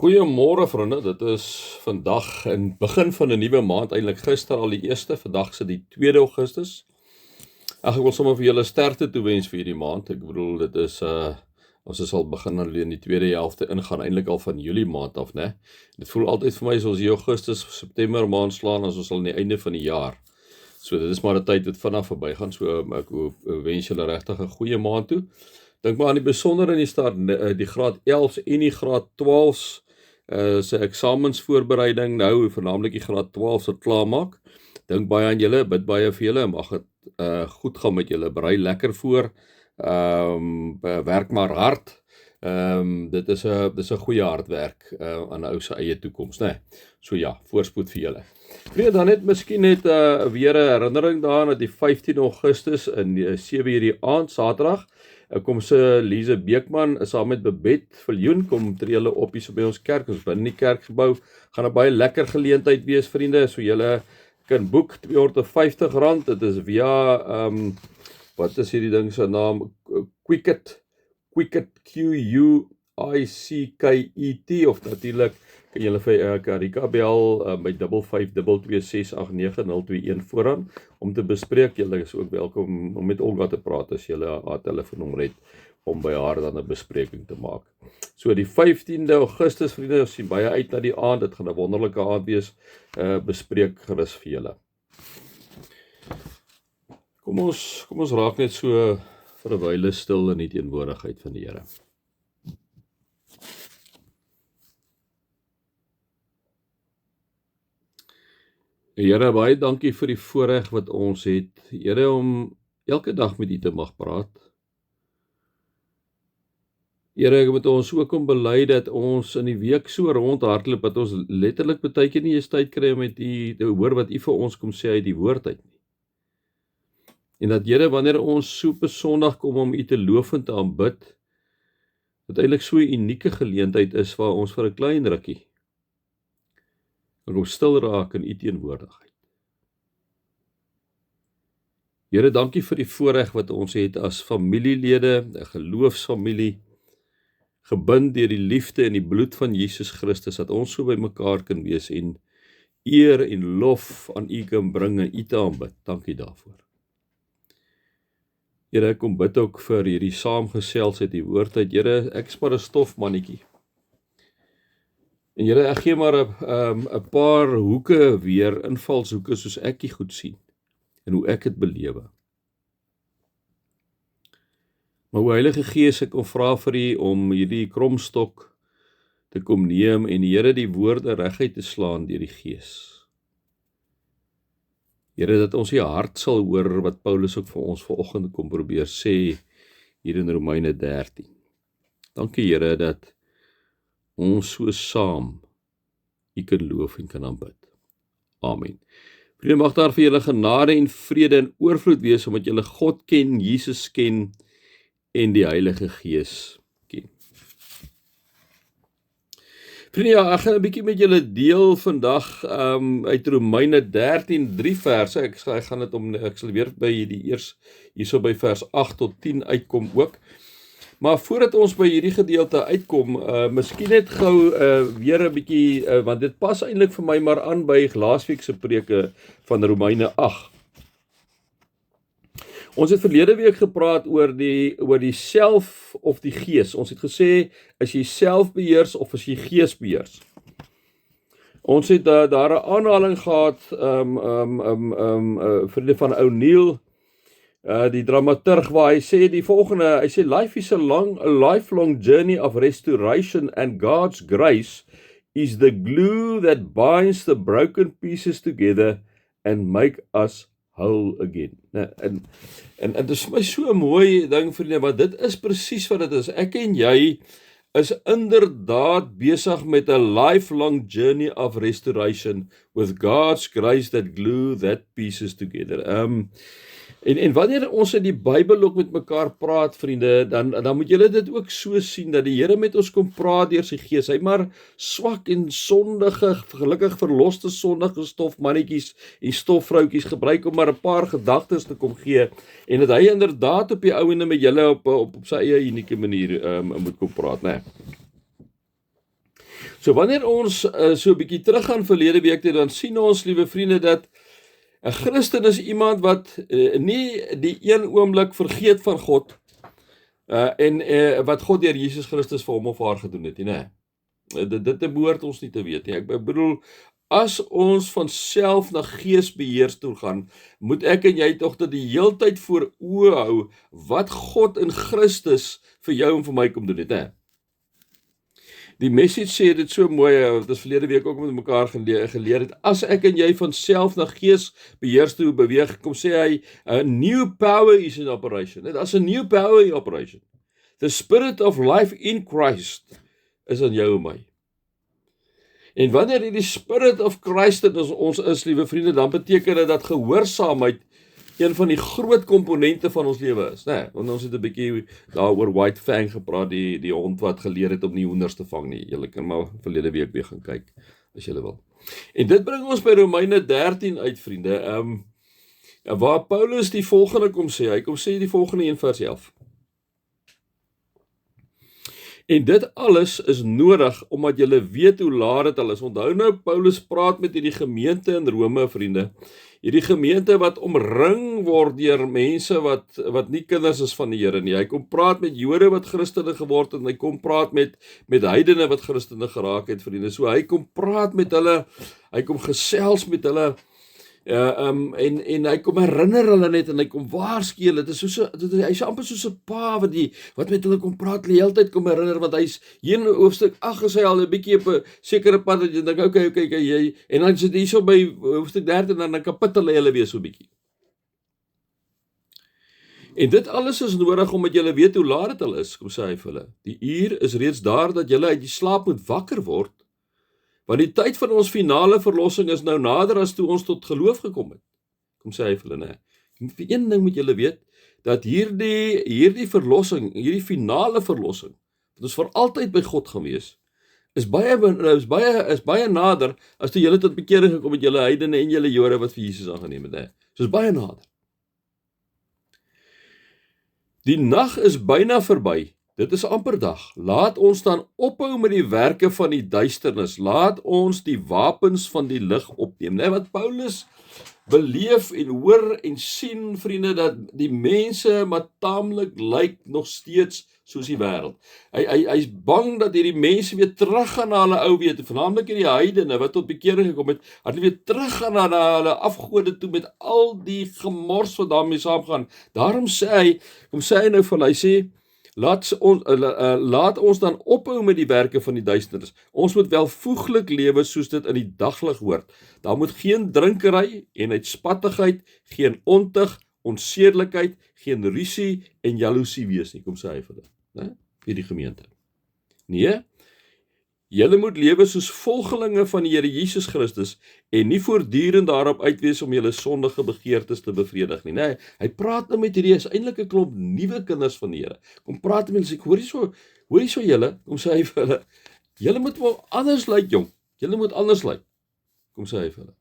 Goeiemôre vriende, dit is vandag in begin van 'n nuwe maand, eintlik gister al die 1ste, vandag se die 2de Augustus. Ek wil sommer vir julle sterkte toewens vir hierdie maand. Ek bedoel dit is ons is al begin in die tweede helfte ingaan, eintlik al van Julie maand af, né? Dit voel altyd vir my soos hier Augustus, September maand slaan as ons al aan die einde van die jaar. So dit is maar 'n tyd wat vinnig verbygaan. So ek wens julle regtig 'n goeie maand toe. Dink maar aan die besonder in die stad, die graad 11s en die graad 12s se eksamensvoorbereiding nou, vernaamlik die graad 12 se klaarmaak. Dink baie aan julle, bid baie vir julle, mag dit goed gaan met julle, berei lekker voor, werk maar hard. Dit is 'n goeie hardwerk aan 'n ou se eie toekoms, né? So ja, voorspoed vir julle. Weet dan net miskien net weer 'n herinnering daaraan dat die 15 Augustus in 7:00 die aand Saterdag kom se Lise Beekman saam met Babette Viljoen kom tree hulle op hier so by ons kerk, ons binne die kerkgebou. Gaan 'n baie lekker geleentheid wees, vriende, so julle kan boek R250. Dit is via wat is hierdie ding se naam? Quicket QUICKET, of natuurlik kan julle vir Karika bel by 5522689021 vooraan om te bespreek. Julle is ook welkom om met Olga te praat as julle haar telefoonnommer het om by haar dan 'n bespreking te maak. So die 15de Augustus, vriende, ons sien baie uit na die aand. Dit gaan 'n wonderlike aand wees. Bespreek gerus vir julle. Kom ons raak net so vir 'n wyle stil in die teenwoordigheid van die Here. Here, baie dankie vir die voorreg wat ons het, Here, om elke dag met U te mag praat. Here, ek moet ons ook om bely dat ons in die week so rondhardloop dat ons letterlik baie keer nie eens tyd kry om met U te hoor wat U vir ons kom sê uit die woord uit nie. En dat, Here, wanneer ons so op 'n Sondag kom om U te loof en te aanbid, dat eintlik so 'n unieke geleentheid is waar ons vir 'n klein rukkie om stil raak in U teenwoordigheid. Here, dankie vir die voorreg wat ons het as familielede, 'n geloofsfamilie, gebind deur die liefde en die bloed van Jesus Christus, dat ons so by mekaar kan wees en eer en lof aan U kan bring en U te aanbid. Dankie daarvoor. Here, ek kom bid ook vir hierdie saamgesels uit die woord uit. Here, ek is maar 'n stofmannetjie. En Here, ek gee maar 'n paar hoeke weer, invalshoeke soos ek die goed sien en hoe ek dit belewe. Maar o Heilige Gees, ek kom vra vir U om hierdie kromstok te kom neem en Here die woorde reguit te slaan deur die Gees. Here, dat ons die hart sal hoor wat Paulus ook vir ons vanoggend kom probeer sê hier in Romeine 13. Dankie Here dat ons so saam U kan loof en kan aanbid. Amen. Vriende, mag daar vir julle genade en vrede en oorvloed wees omdat julle God ken, Jesus ken en die Heilige Gees ken. Vriende, ja, ek gaan 'n bietjie met julle deel vandag uit Romeine 13, 3 verse. Ek gaan dit ek sal weer by hierso by vers 8 tot 10 uitkom ook. Maar voordat ons by hierdie gedeelte uitkom, miskien net gou weer 'n bietjie, want dit pas eintlik vir my maar aan by laasweek se preke van Romeine 8. Ons het verlede week gepraat oor die self of die gees. Ons het gesê, is jy selfbeheers of is jy geesbeheers? Ons het daar 'n aanhaling gehad, vriende van O'Neill, die dramaturg, waar hy sê die volgende, hy sê, life is a lifelong journey of restoration and God's grace is the glue that binds the broken pieces together and make us whole again. En dit is vir my so 'n mooi ding, vriende, want dit is presies wat dit is. Ek en jy is inderdaad besig met 'n lifelong journey of restoration with God's grace that glue that pieces together. En wanneer ons in die Bybel ook met mekaar praat, vriende, dan moet julle dit ook so sien, dat die Here met ons kom praat deur sy Gees. Hy maar swak en sondige, gelukkig verloste sondige stofmannetjies en stofvroutjies gebruik om maar 'n paar gedagtes te kom gee, en dat hy inderdaad op die ou ende met julle op sy eie unieke manier moet kom praat, né? So wanneer ons so 'n bietjie teruggaan verlede week toe, dan sien ons, liewe vriende, dat 'n Christen is iemand wat nie die een oomblik vergeet van God en wat God deur Jesus Christus vir hom of haar gedoen het, nee. Dit behoort ons nie te weet nie. Ek bedoel, as ons van self na geesbeheers toe gaan, moet ek en jy tog dit die heeltyd voor oë hou wat God in Christus vir jou en vir my kom doen het, hè? Die message sê dit so mooi, wat ons verlede week ook met mekaar geleer het, as ek en jy van self na geesbeheers toe beweeg, kom sê hy, a new power is in operation. Daar's 'n new power in operation. The spirit of life in Christ is in jou en my. En wanneer die Spirit of Christ in ons is, liewe vriende, dan beteken dit dat gehoorsaamheid een van die groot komponente van ons lewe is, né? Want ons het 'n bietjie daaroor White Fang gepraat, die hond wat geleer het om nie hoenders te vang nie. Julle kan maar verlede week weer gaan kyk, as julle wil. En dit bring ons by Romeine 13 uit, vriende, waar Paulus die volgende kom sê. Hy kom sê die volgende in vers 11. En dit alles is nodig, omdat julle weet hoe laat dit al is. Onthou nou, Paulus praat met hierdie gemeente in Rome, vriende. Hierdie gemeente wat omring word deur mense wat nie kinders is van die Here nie. Hy kom praat met Jode wat Christene geword het, en hy kom praat met heidene wat Christene geraak het, vriende. So hy kom praat met hulle, hy kom gesels met hulle, en hy kom herinner hulle net, en hy kom waarsku hulle. Dit is hy's amper soos 'n pa wat met hulle kom praat, die hele tyd kom herinner, want hy's hier in hoofstuk 8 is hy al 'n bietjie op 'n sekere pad, dat jy dink, okay, jy, en dan sit hy so by hoofstuk 13, en dan kapitel hulle weer so 'n bietjie. En dit alles is nodig, omdat julle weet hoe laat dit al is, kom sê hy vir hulle. Die uur is reeds daar, dat julle uit die slaap moet wakker word, want die tyd van ons finale verlossing is nou nader as toe ons tot geloof gekom het. Kom sê hy vir hulle, nee. Vir een ding moet julle weet, dat hierdie verlossing, hierdie finale verlossing, wat ons vir altyd by God gaan wees, is baie nader as toe julle tot bekering gekom het, julle heidene en julle Jode wat vir Jesus aangeneem het. So is baie nader. Die nag is byna verby. Dit is amper dag. Laat ons dan ophou met die werke van die duisternis. Laat ons die wapens van die lig opneem. Wat Paulus beleef en hoor en sien, vriende, dat die mense maar taamlik lyk nog steeds soos die wêreld. Hy's bang dat hierdie mense weer teruggaan na hulle ou wete, veral hierdie heidene wat tot bekering gekom het, dat hulle weer teruggaan na hulle afgode toe met al die gemors wat daarmee saamgaan. Daarom sê hy nou vir hulle, hy sê, laat ons dan ophou met die werke van die duisternis. Ons moet welvoeglik lewe soos dit in die daglig hoort. Daar moet geen drinkery en uitspattigheid, geen ontug, onsedelikheid, geen rusie en jaloesie wees nie, kom sê hy vir hulle, vir die gemeente. Nee, julle moet lewe soos volgelinge van die Here Jesus Christus en nie voortdurend daarop uitwees om julle sondige begeertes te bevredig nie. Nee, hy praat nou met hierdie is eintlik 'n klomp nuwe kinders van die Here. Kom praat met hulle, sê hoor hierso julle, kom sê hy vir hulle, julle moet wel anders lyk, jong. Julle moet anders lyk. Kom sê hy vir hulle.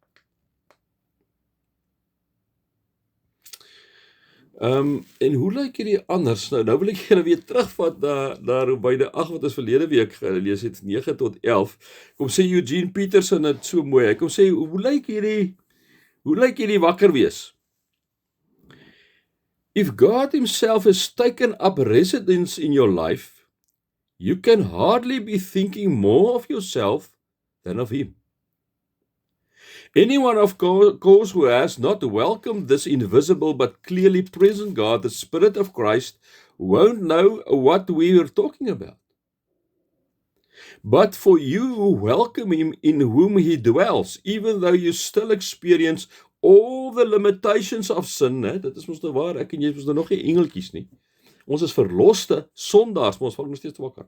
En hoe lyk hierdie anders? Nou wil ek julle weer terugvat na Romeine 8 wat ons verlede week gelees het, 9 tot 11. Kom sê Eugene Peterson het so mooi. Hy kom sê, hoe lyk hierdie wakker wees? If God himself has taken up residence in your life, you can hardly be thinking more of yourself than of him. Anyone, of course, who has not welcomed this invisible but clearly present God, the Spirit of Christ, won't know what we are talking about. But for you who welcome him in whom he dwells, even though you still experience all the limitations of sin, dit is ons nou waar, ek en jy is nou nog nie engeltjies nie. Ons is verloste sondaars, maar ons val nog steeds wakker.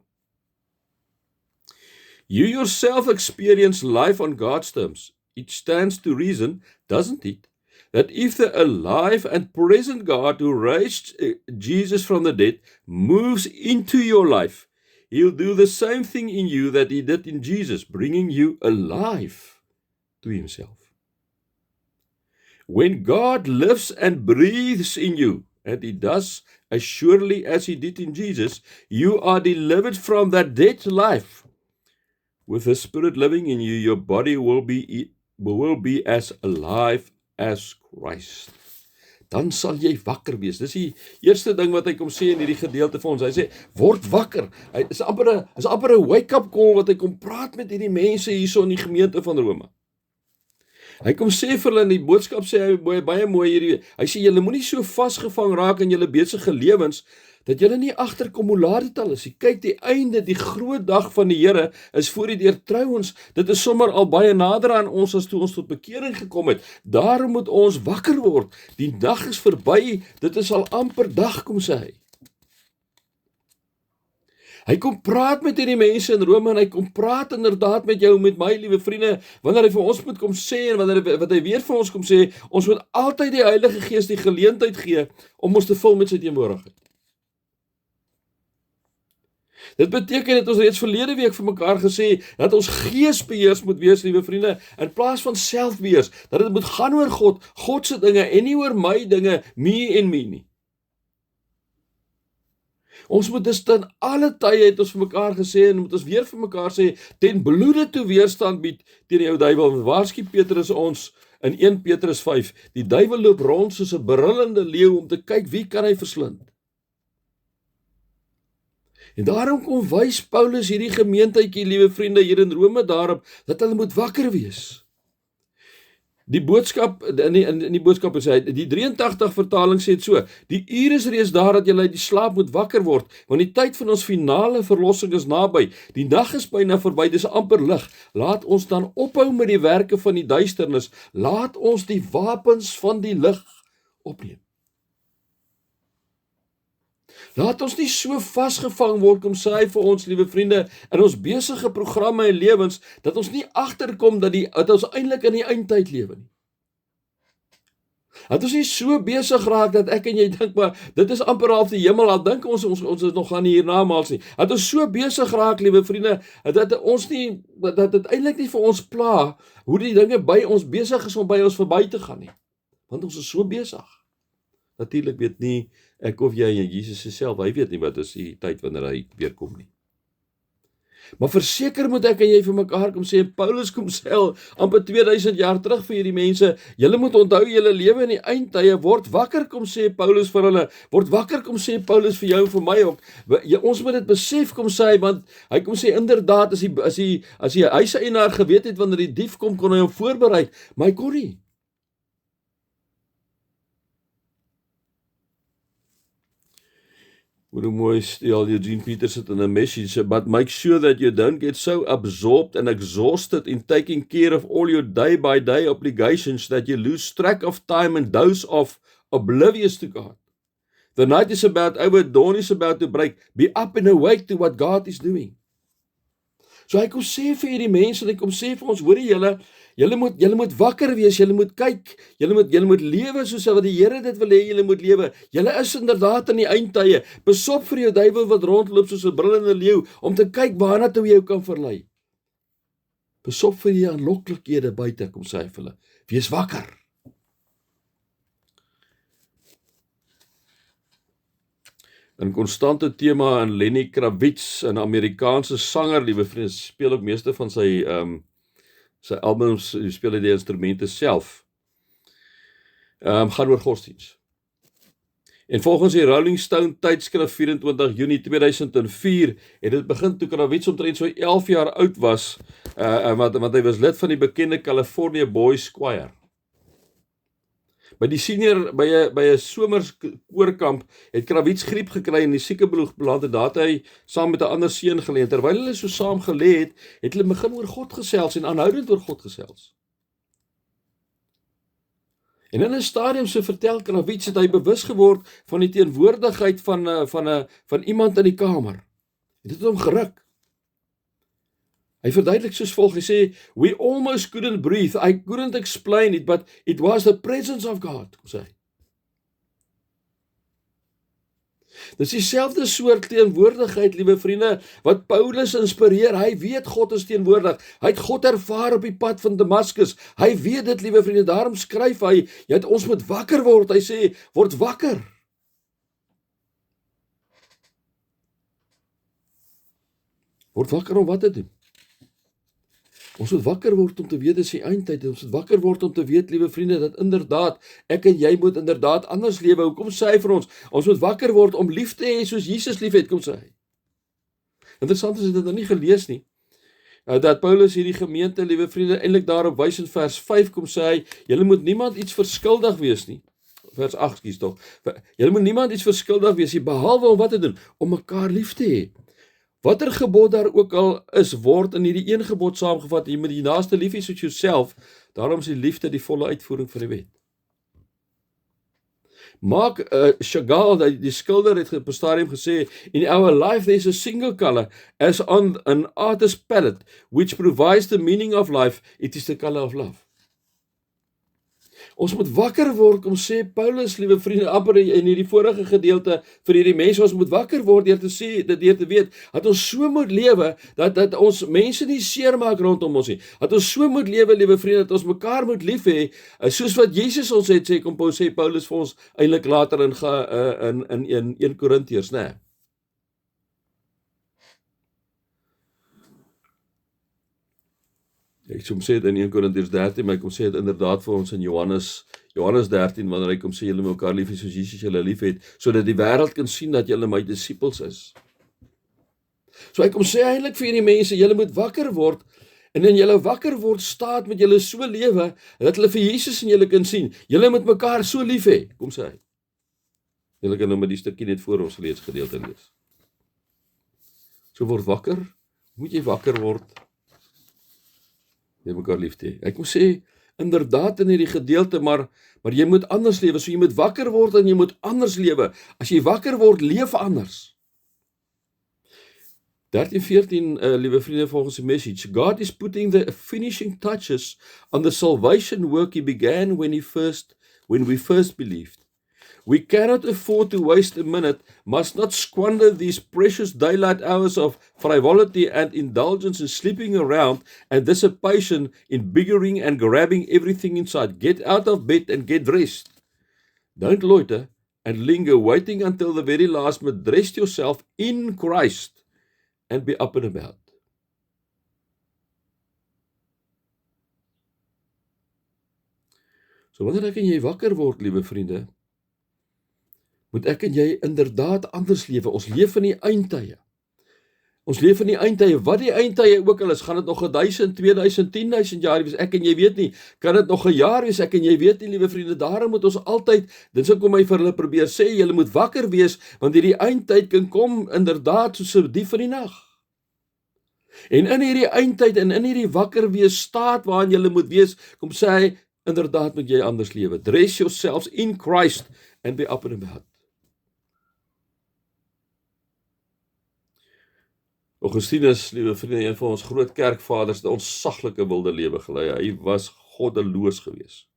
You yourself experience life on God's terms. It stands to reason, doesn't it, that if the alive and present God who raised Jesus from the dead moves into your life, he'll do the same thing in you that he did in Jesus, bringing you alive to himself. When God lives and breathes in you, and he does as surely as he did in Jesus, you are delivered from that dead life, With the Spirit living in you, your body will be as alive as Christ. Dan sal jy wakker wees. Dis die eerste ding wat hy kom sê in hierdie gedeelte vir ons. Hy sê, word wakker. Hy is amper 'n wake-up call wat hy kom praat met hierdie mense hierso in die gemeente van Rome. Hy kom sê vir hulle in die boodskap, sê hy baie mooi hierdie, hy sê, julle moenie so vasgevang raak in julle besige lewens, dat julle nie agterkom hoe laat dit al is. Kyk, die einde, die groot dag van die Here is voor die deur. Trouwens, dit is sommer al baie nader aan ons as toe ons tot bekering gekom het. Daarom moet ons wakker word. Die dag is verby, dit is al amper dag, kom sê hy. Hy kom praat met hierdie mense in Rome en hy kom praat inderdaad met jou, met my liewe vriende, wanneer hy vir ons moet kom sê en wat hy weer vir ons kom sê, ons moet altyd die Heilige Gees die geleentheid gee om ons te vul met sy teenwoordigheid. Dit beteken dat ons reeds verlede week vir mekaar gesê dat ons geesbeheers moet wees, liewe vriende, in plaas van selfbeheers, dat dit moet gaan oor God se dinge en nie oor my dinge, me en me nie. Ons moet dus ten alle tye, het ons vir mekaar gesê, en moet ons weer vir mekaar sê, ten bloede toe weerstand bied teen jou duiwel. Waarsku Petrus ons in 1 Petrus 5, die duiwel loop rond soos 'n brullende leeu om te kyk wie kan hy verslind. En daarom kom wys Paulus hierdie gemeenteitjie, liewe vriende, hier in Rome daarop, dat hulle moet wakker wees. Die boodskap, in die boodskap sê hy, die 83 vertaling sê dit so, die uur is reeds daar dat julle uit die slaap moet wakker word, want die tyd van ons finale verlossing is naby, die dag is byna verby, dis amper lig, laat ons dan ophou met die werke van die duisternis, laat ons die wapens van die lig opneem. Laat ons nie so vasgevang word, kom sê hy vir ons, liewe vriende, in ons besige programme en lewens, dat ons nie agterkom dat ons eintlik in die eindtyd lewe nie. Dat ons nie so besig raak dat ek en jy dink, maar dit is amper half die hemel, al dink ons is nog gaan hiernamaals nie. Dat ons so besig raak, liewe vriende, dat dit eintlik nie vir ons pla, hoe die dinge by ons besig is om by ons verby te gaan nie. Want ons is so besig. Natuurlik weet nie ek of jy en Jesus self, hy weet nie wat is die tyd wanneer hy weer kom nie. Maar verseker moet ek en jy vir mekaar kom sê, Paulus kom sê amper 2000 jaar terug vir hierdie mense, julle moet onthou julle lewe in die eindtye, word wakker, kom sê Paulus vir hulle, word wakker, kom sê Paulus vir jou en vir my ook, ons moet dit besef, kom sê hy, want hy kom sê inderdaad, as die huiseienaar geweet het, wanneer die dief kom, kon hy hom voorberei, maar hy kon nie. Hoe mooi stel Eugene Peterson in 'n message, but make sure that you don't get so absorbed and exhausted in taking care of all your day-by-day obligations that you lose track of time and doze off, oblivious to God. The night is about over, dawn is about to break. Be up and awake to what God is doing. So hy kom sê vir hierdie mense, en hy kom sê vir ons, hoorie julle moet wakker wees, julle moet kyk, julle moet lewe soos wat die Here dit wil hê julle moet lewe. Julle is inderdaad in die eindtye. Besop vir jou duiwel wat rondloop soos 'n brullende leeu om te kyk waarna toe jy jou kan verlei. Besop vir die aanloklikhede buite, kom sê hy vir hulle. Wees wakker. Een konstante tema in Lenny Kravitz, 'n Amerikaanse sanger, liewe vriende, speel ook meeste van sy albums, speel hy die instrumente self. Gaan oor godsdiens. En volgens die Rolling Stone tydskrif 24 Junie 2004 het dit begin toe Kravitz omtrent so 11 jaar oud was, want hy was lid van die bekende California Boys Choir. By 'n somerskoorkamp het Kravitz griep gekry en die siekebed beland en daar het hy saam met 'n ander seun gelê. Terwyl hulle so saam gelê het hulle begin oor God gesels en aanhoudend oor God gesels. En in 'n stadium so vertel Kravitz het hy bewus geword van die teenwoordigheid van iemand in die kamer. En dit het hom geruk. Hy verduidelik soos volg, hy sê, we almost couldn't breathe, I couldn't explain it, but it was the presence of God, kom sê hy. Dis dieselfde soort teenwoordigheid, liewe vriende, wat Paulus inspireer. Hy weet God is teenwoordig. Hy het God ervaar op die pad van Damaskus. Hy weet dit, liewe vriende, daarom skryf hy, ons moet wakker word. Hy sê, word wakker. Word wakker om wat te doen? Ons moet wakker word om te weet dis die eindtyd. Ons moet wakker word om te weet, liewe vriende, dat inderdaad ek en jy moet inderdaad anders lewe. Hoekom sê hy vir ons? Ons moet wakker word om lief te hê soos Jesus liefhet, kom sê hy. Interessant is dit nie gelees nie. Dat Paulus hierdie gemeente, liewe vriende, eintlik daarop wys in vers 5 kom sê hy, julle moet niemand iets verskuldig wees nie. Vers 8 skies tog. Julle moet niemand iets verskuldig wees nie, behalwe om wat te doen? Om mekaar lief te hê. Watter gebod daar ook al is, word in hierdie een gebod saamgevat, jy moet die naaste lief hê soos jouself, daarom is die liefde die volle uitvoering van die wet. Mark Chagall, die skilder, het op 'n stadium gesê, in our life there is a single color, as on an artist's palette, which provides the meaning of life, it is the color of love. Ons moet wakker word, om sê Paulus, liewe vriende, amper in hierdie vorige gedeelte vir hierdie mense, ons moet wakker word deur te sê, deur te weet, dat ons so moet lewe, dat ons mense nie seermaak rondom ons nie, dat ons so moet lewe, liewe vriende, dat ons mekaar moet lief hê, soos wat Jesus ons het sê, sê Paulus vir ons, eintlik later in 1 Korintiërs, né? Ek kom sê dit in 1 Korintiërs 13, maar ek kom sê dit inderdaad vir ons in Johannes 13, wanneer hy kom sê, julle moet mekaar lief hê soos Jesus julle lief het, sodat die wêreld kan sien dat julle my disippels is. So hy kom sê eintlik vir hierdie mense, julle moet wakker word, en in julle wakker word staat met julle so lewe, dat hulle vir Jesus in julle kan sien, julle moet mekaar so lief hê, kom sê hy. Julle kan nou met die stukkie net voor ons lees gedeelte lees. So word wakker, moet jy wakker word, jy mekaar lief te hê. Ek moet sê, inderdaad in hierdie gedeelte, maar jy moet anders lewe, so jy moet wakker word en jy moet anders lewe. As jy wakker word, leef anders. 13:14, liewe vriende, volgens die message, God is putting the finishing touches on the salvation work he began when we first believed. We cannot afford to waste a minute, must not squander these precious daylight hours of frivolity and indulgence in sleeping around and dissipation in bickering and grabbing everything in sight. Get out of bed and get dressed. Don't loiter and linger, waiting until the very last minute. Dress yourself in Christ and be up and about. So wanneer ek en jy wakker word, liewe vriende, moet ek en jy inderdaad anders lewe. Ons leef in die eindtye. Ons leef in die eindtye. Wat die eindtye ook al is, gaan dit nog 1000, 2000, 10.000 jaar wees. Ek en jy weet nie. Kan dit nog 'n jaar wees? Ek en jy weet nie, liewe vriende. Daarom moet ons altyd, dit sou kom hy vir hulle probeer sê, julle moet wakker wees, want hierdie eindtyd kan kom inderdaad soos 'n dief in die nag. En in hierdie eindtyd en in hierdie wakker wees staat waarin julle moet wees, kom sê hy, inderdaad moet jy anders lewe. Dress yourselves in Christ and be up and about. Augustinus, liewe vriende, een van ons groot kerkvaders, het 'n ontsaglike wilde lewe gelei. Hy was goddeloos geweest.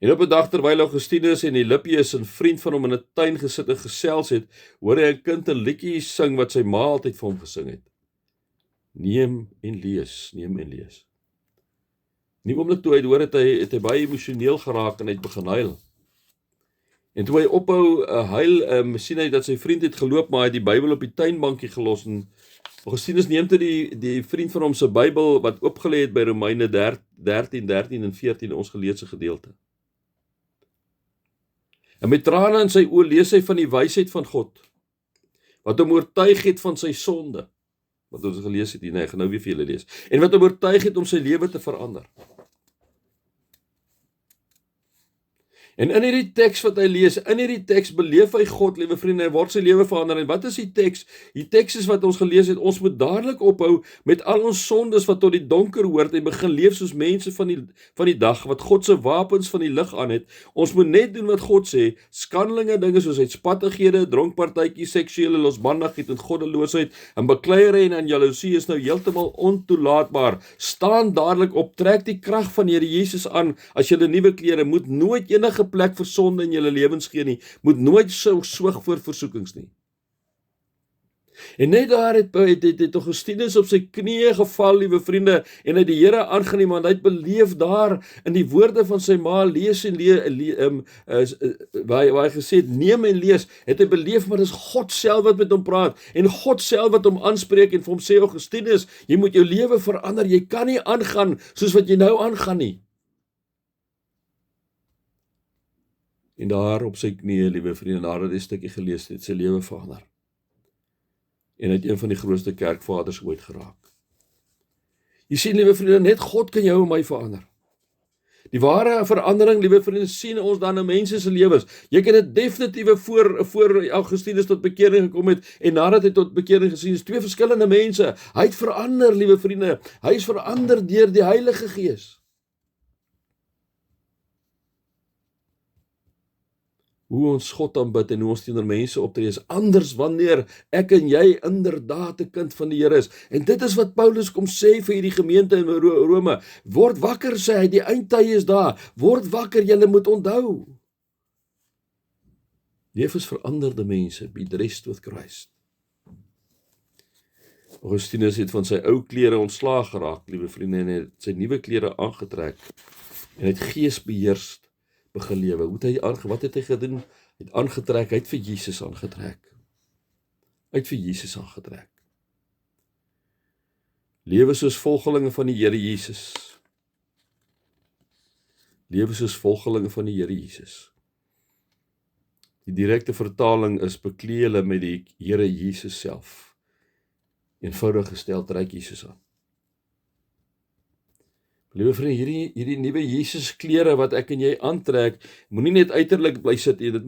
En op 'n dag terwyl Augustinus en Hippias, 'n vriend van hom, in 'n tuin gesit en gesels het, hoor hy 'n kind 'n liedjie sing wat sy ma altyd vir hom gesing het. Neem en lees, neem en lees. In die oomblik toe hy hoor het hy baie emosioneel geraak en hy het begin huil. En toe hy ophou huil, sien hy dat sy vriend het geloop, maar hy het die Bybel op die tuinbankie gelos, en Augustinus neem toe die vriend van hom se Bybel, wat oopgelê het by Romeine 13 en 14, ons geleesde gedeelte. En met trane in sy oë lees hy van die wysheid van God, wat hom oortuig het van sy sonde, wat ons gelees het hier, nee, ek gaan nou weer vir julle lees, en wat hom oortuig het om sy lewe te verander. En in hierdie teks wat hy lees, in hierdie teks beleef hy God, liewe vriende, hy word sy lewe verander. En wat is die teks? Die teks is wat ons gelees het, ons moet dadelik ophou met al ons sondes wat tot die donker hoort en begin leef soos mense van die dag, wat God se wapens van die lig aan het. Ons moet net doen wat God sê, skandelinge dinge soos uitspattighede, dronkpartytjies, seksuele losbandigheid en goddeloosheid en bekleierery en jaloesie is nou heeltemal ontoelaatbaar. Staan dadelik op, trek die krag van Here Jesus aan as julle nuwe klere, moet nooit enige plek vir sonde in julle lewens gee nie, moet nooit so swig voor versoekings nie. En net daar het Augustinus op sy knieë geval, liewe vriende, en hy die Here aangeneem, want hy het beleef daar in die woorde van sy ma, lees en waar hy gesê het, neem en lees, het hy beleef, maar dis God self wat met hom praat, en God self wat hom aanspreek, en vir hom sê, Augustinus, jy moet jou lewe verander, jy kan nie aangaan, soos wat jy nou aangaan nie. En daar op sy knieë, liewe vriende, daar het hy 'n stukkie gelees, het sy lewe verander. En uit een van die grootste kerkvaders ooit geraak. Jy sien, liewe vriende, net God kan jou en my verander. Die ware verandering, liewe vriende, sien ons dan in mense se lewens. Jy kan dit definitief voor Augustinus tot bekering gekom het, en nadat hy tot bekering gesien is, twee verskillende mense. Hy het verander, liewe vriende. Hy is verander deur die Heilige Gees. Hoe ons God aanbid en hoe ons teenoor mense optree is anders wanneer ek en jy inderdaad 'n kind van die Here is. En dit is wat Paulus kom sê vir hierdie gemeente in Rome. Word wakker, sê hy, die eindtye is daar. Word wakker, julle moet onthou. Leef as veranderde mense, be dressed with Christ. Augustinus het van sy ou klere ontslaag geraak, liewe vriende, en het sy nuwe klere aangetrek en het geesbeheers begin lewe. Wat het hy gedoen? Hy het aangetrek, hy het vir Jesus aangetrek. Hy het vir Jesus aangetrek. Lewe soos volgelinge van die Here Jesus. Lewe soos volgelinge van die Here Jesus. Die direkte vertaling is beklee hulle met die Here Jesus self. Eenvoudig gestel, trek Jesus aan. Liewe vriende, hierdie nuwe Jesus klere wat ek en jy aantrek, moenie net uiterlik bly sit nie, dit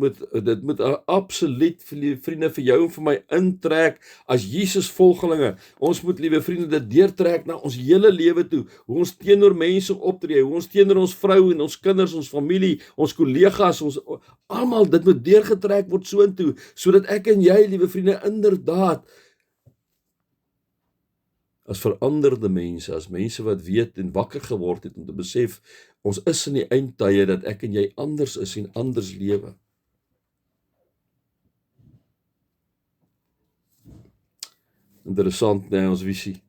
moet absoluut, vriende, vir jou en vir my intrek as Jesus volgelinge. Ons moet, liewe vriende, dit deurtrek na ons hele lewe toe, hoe ons teenoor mense optree, hoe ons teenoor ons vrou en ons kinders, ons familie, ons kollegas, ons almal, dit moet deurgetrek word soontoe, sodat ek en jy, liewe vriende, inderdaad as veranderde mense, as mense wat weet en wakker geword het om te besef, ons is in die eindtye dat ek en jy anders is en anders lewe. Interessant, nee, ons visie.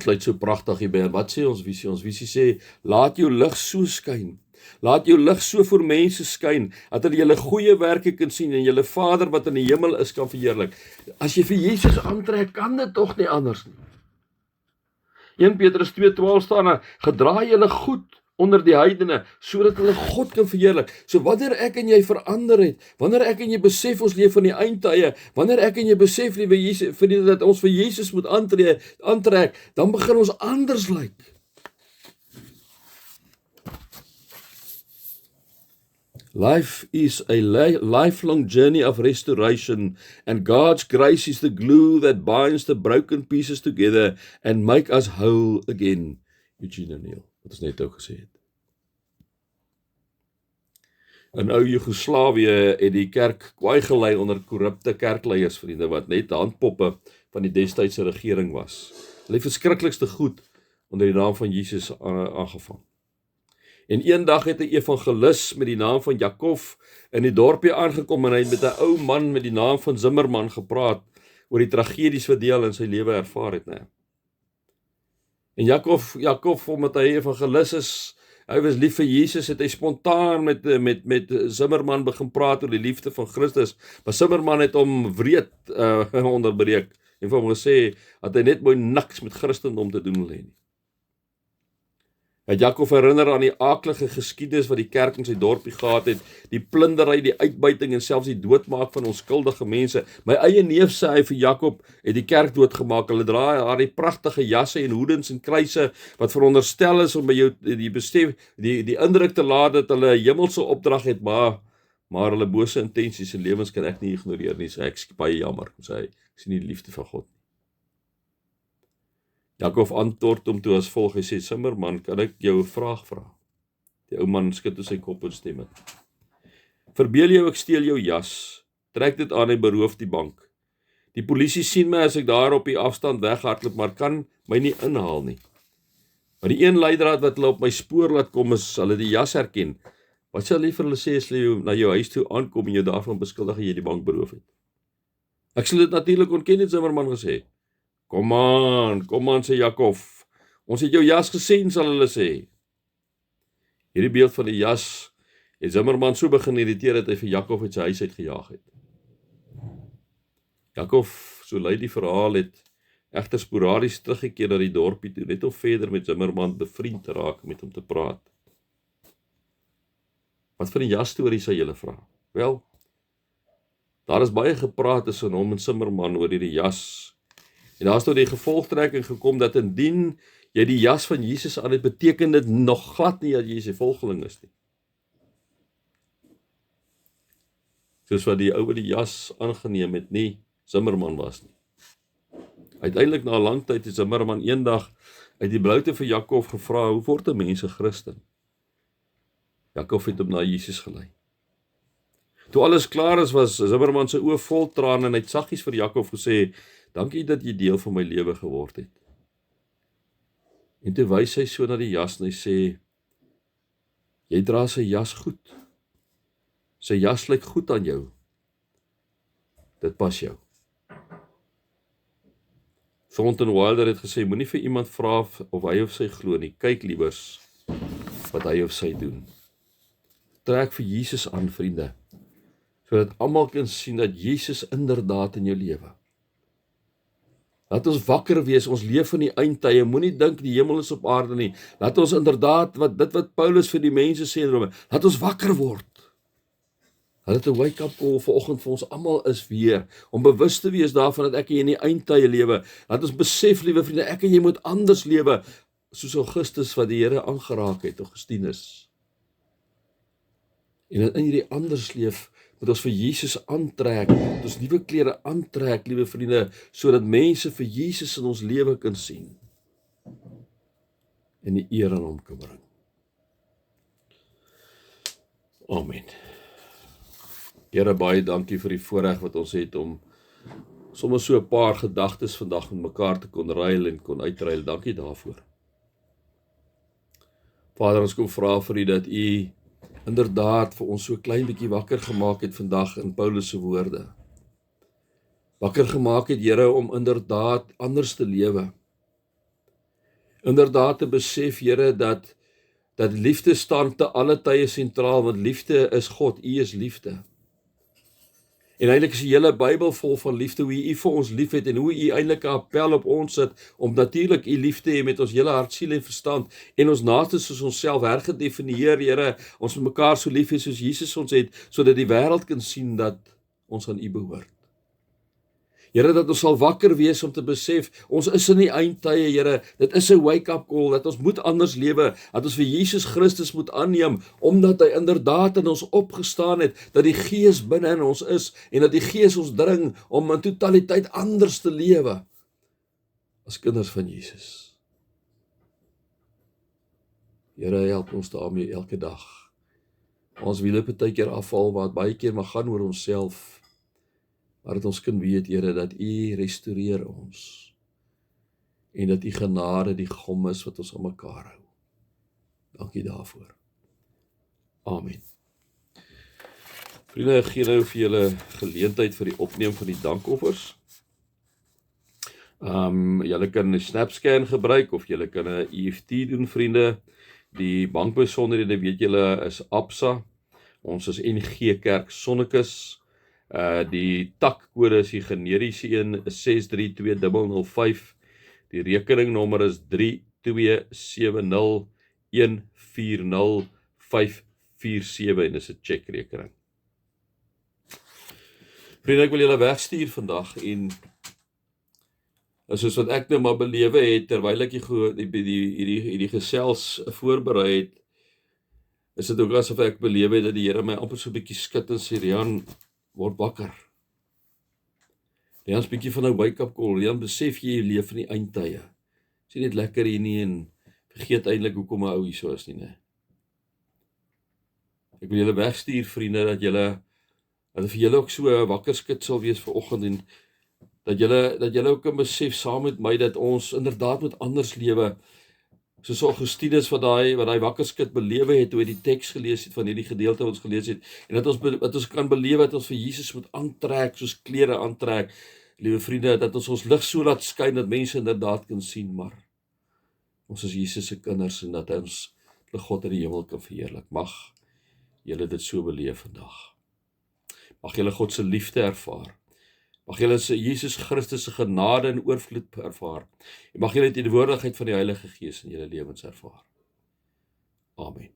Sluit so pragtig hierby. Wat sê ons visie? Ons visie sê, laat jou lig so skyn. Laat jou lig so voor mense skyn, dat hulle julle goeie werke kan sien en julle Vader wat in die hemel is kan verheerlik. As jy vir Jesus aantrek, kan dit tog nie anders nie. 1 Petrus 2:12 staan daar, gedra julle goed onder die heidene, sodat hulle God kan verheerlik. So wanneer ek en jy verander het, wanneer ek en jy besef ons leef van die eindtye, wanneer ek en jy besef, liewe Jesus, dat ons vir Jesus moet aantrek, dan begin ons anders lyk. Life is a lifelong journey of restoration, and God's grace is the glue that binds the broken pieces together and make us whole again. Eugene O'Neill, wat ons net ook gesê het. In ou Joegoslawië het die kerk kwaai gelei onder korrupte kerkleiers, vriende, wat net handpoppe van die destydse regering was. Hulle het verskriklikste goed onder die naam van Jesus aangevang. En eendag het 'n evangelis met die naam van Jakob in die dorpie aangekom en hy het met 'n ou man met die naam van Zimmerman gepraat oor die tragedies wat hy in sy lewe ervaar het, né? En Jakob, omdat hy evangelis is, hy was lief vir Jesus, het hy spontaan met Zimmerman begin praat oor die liefde van Christus, maar Zimmerman het hom wreed onderbreek en vir hom gesê dat hy net mooi niks met Christendom te doen wil hê nie. Het Jakob herinner aan die aaklige geskiedenis wat die kerk in sy dorpie gehad het, die plundery, die uitbuiting en selfs die doodmaak van onskuldige mense. My eie neef sê hy vir Jakob het die kerk doodgemaak. Hulle dra daar die pragtige jasse en hoedens en kruise wat veronderstel is om by jou die indruk te laat dat hulle 'n hemelse opdrag het, maar hulle bose intensies en lewens kan ek nie ignoreer nie. Sê ek is baie jammer, sê hy. Ek sien nie die liefde van God. Jakob antwoord hom toe as volg, hy sê, Zimmerman, kan ek jou 'n vraag vra? Die ou man skud toe sy kop en stem het. Verbeel jou, ek steel jou jas, trek dit aan en beroof die bank. Die polisie sien my as ek daar op die afstand weghardloop, maar kan my nie inhaal nie. Maar die een leidraad wat hulle op my spoor laat kom, is hulle die jas herken. Wat sal jy vir hulle sê as hulle na jou huis toe aankom en jou daarvan beskuldig dat jy die bank beroof het? Ek sal dit natuurlik ontken, het Zimmerman gesê. Kom aan, sê Jakob. Ons het jou jas gesien, sal hulle sê. Hierdie beeld van die jas het Zimmerman so begin irriteer dat hy vir Jakob uit sy huis uitgejaag het. Jakob, so lui die verhaal, het egter sporadies teruggekeer na die dorpie toe, net om verder met Zimmerman bevriend te raak, met hom te praat. Wat van die jasstorie sal julle vra? Wel, daar is baie gepraat tussen hom en Zimmerman oor hierdie jas. En daar is tot die gevolgtrekking gekom dat indien jy die jas van Jesus aan het, beteken dit nog glad nie dat jy sy volgeling is nie. Soos wat die ou die jas aangeneem het, nie Zimmerman was nie. Uiteindelik na 'n lang tyd het Zimmerman eendag uit die bloute vir Jakob gevra, hoe word 'n mens 'n Christen? Jakob het hom na Jesus gelei. Toe alles klaar is, was Zimmerman se oë vol trane en hy het saggies vir Jakob gesê, dankie dat jy deel van my lewe geword het. En toe wys hy so na die jas en hy sê, jy dra sy jas goed. Sy jas lyk goed aan jou. Dit pas jou. Thornton Wilder het gesê, moenie vir iemand vra of hy of sy glo nie, kyk liewers wat hy of sy doen. Trek vir Jesus aan, vriende, sodat almal kan sien dat Jesus inderdaad in jou lewe. Laat ons wakker wees, ons leef in die eindtye, moenie dink die hemel is op aarde nie. Laat ons inderdaad, wat Paulus vir die mense sê in Rome, laat ons wakker word. Laat dit 'n wake-up call vanoggend vir ons almal is weer, om bewus te wees daarvan dat ek in die eindtye lewe. Laat ons besef, liewe vriende, ek en jy moet anders lewe, soos Augustus wat die Here aangeraak het, Augustinus. En in hierdie anders leef, moet ons vir Jesus aantrek, moet ons nuwe klere aantrek, liewe vriende, sodat mense vir Jesus in ons lewe kan sien en die eer aan hom kan bring. Amen. Here, baie dankie vir die voorreg wat ons het om sommer so 'n paar gedagtes vandag met mekaar te kon ruil en kon uitruil. Dankie daarvoor. Vader, ons kom vra vir U dat U inderdaad vir ons so klein bietjie wakker gemaak het vandag in Paulus se woorde. Wakker gemaak het, Here, om inderdaad anders te lewe. Inderdaad te besef, Here, dat liefde staan te alle tye sentraal, want liefde is God, U is liefde. En eintlik is die hele Bybel vol van liefde, hoe U vir ons lief het en hoe U eintlik 'n appel op ons sit om natuurlik U lief te hê met ons hele hart, siel en verstand en ons naaste soos onsself hergedefinieer, Here, ons moet mekaar so lief hê soos Jesus ons het, sodat die wêreld kan sien dat ons aan U behoort. Here, dat ons sal wakker wees om te besef, ons is in die eindtye, Here, dit is 'n wake-up call, dat ons moet anders lewe, dat ons vir Jesus Christus moet aanneem, omdat hy inderdaad in ons opgestaan het, dat die Gees binne in ons is, en dat die Gees ons dring om in totaliteit anders te lewe, as kinders van Jesus. Here, help ons daarmee elke dag. Ons wiele partykeer afval, wat baie keer maar gaan oor onsself, maar dat ons kan weet, Here, dat U restoreer ons, en dat U genade die gom is wat ons aan mekaar hou. Dankie daarvoor. Amen. Vriende, ek gee nou vir julle geleentheid vir die opneem van die dankoffers. Julle kan 'n SnapScan gebruik, of julle kan 'n EFT doen, vriende. Die bankbesonderhede, weet julle, is Absa. Ons is NG Kerk Sonnekus. Die takkode is die generiese een, is 632005. Die rekeningnommer is 3270140547 en dis 'n checkrekening. Vriende, ek wil julle wegstuur vandag en soos wat ek nou maar belewe het terwyl ek hierdie gesels voorberei het, is dit ook asof ek belewe het dat die Here my amper so 'n bietjie skud en sê, Rian, word wakker. Rian is 'n bietjie van 'n wake-up call. Rian, besef jy leef in die eindtye. Is nie net lekker hier nie en vergeet eintlik hoekom 'n ou hier so is nie, né? Ek wil julle wegstuur, vriende, dat vir julle ook so 'n wakker skud sal wees vanoggend en dat julle ook kan besef saam met my dat ons inderdaad moet anders lewe, Soos Augustinus wat daai wakkerskit belewe het, toe hy die teks gelees het van hierdie gedeelte wat ons gelees het, en dat ons kan belewe dat ons vir Jesus moet aantrek, soos klere aantrek, liewe vriende, dat ons lig so laat skyn, dat mense inderdaad kan sien, maar ons is Jesus se kinders, en dat hy ons God in die hemel kan verheerlik. Mag julle dit so beleef vandag. Mag julle God se liefde ervaar. Mag julle Jesus Christus se genade en oorvloed ervaar. En mag julle die teenwoordigheid van die Heilige Gees in julle lewens ervaar. Amen.